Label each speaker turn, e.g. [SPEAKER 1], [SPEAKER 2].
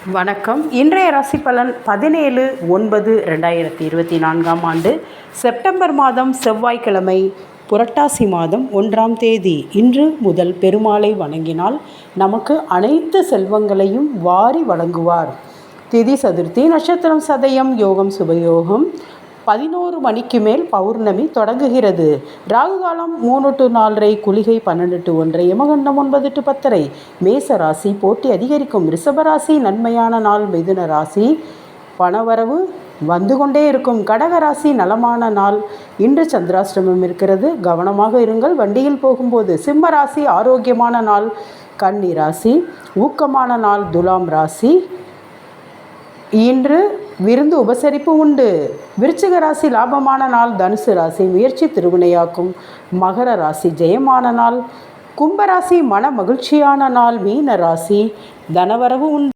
[SPEAKER 1] வணக்கம். இன்றைய ராசி பலன் 17/9/2024 செப்டம்பர் மாதம் செவ்வாய்க்கிழமை, புரட்டாசி மாதம் 1ஆம் தேதி. இன்று முதல் பெருமாளை வணங்கினால் நமக்கு அனைத்து செல்வங்களையும் வாரி வழங்குவார். திதி சதுர்த்தி, நட்சத்திரம் சதயம், யோகம் சுபயோகம். 11 மணிக்கு மேல் பௌர்ணமி தொடங்குகிறது. ராகுகாலம் 3 to 4:30, குளிகை 12 to 1:30, யமகண்டம் 9 to 10:30. மேச ராசி போட்டி அதிகரிக்கும். ரிஷபராசி நன்மையான நாள். மிதுன ராசி பணவரவு வந்து கொண்டே இருக்கும். கடகராசி நலமான நாள். இன்று சந்திராஷ்டமம் இருக்கிறது, கவனமாக இருங்கள் வண்டியில் போகும்போது. சிம்ம ராசி ஆரோக்கியமான நாள். கன்னி ராசி ஊக்கமான நாள். துலாம் ராசி இன்று விருந்து உபசரிப்பு உண்டு. விருச்சிக ராசி லாபமான நாள். தனுசு ராசி முயற்சி திருவினையாக்கும். மகர ராசி ஜெயமான நாள். கும்பராசி மன மகிழ்ச்சியான நாள். மீன ராசி தனவரவு உண்டு.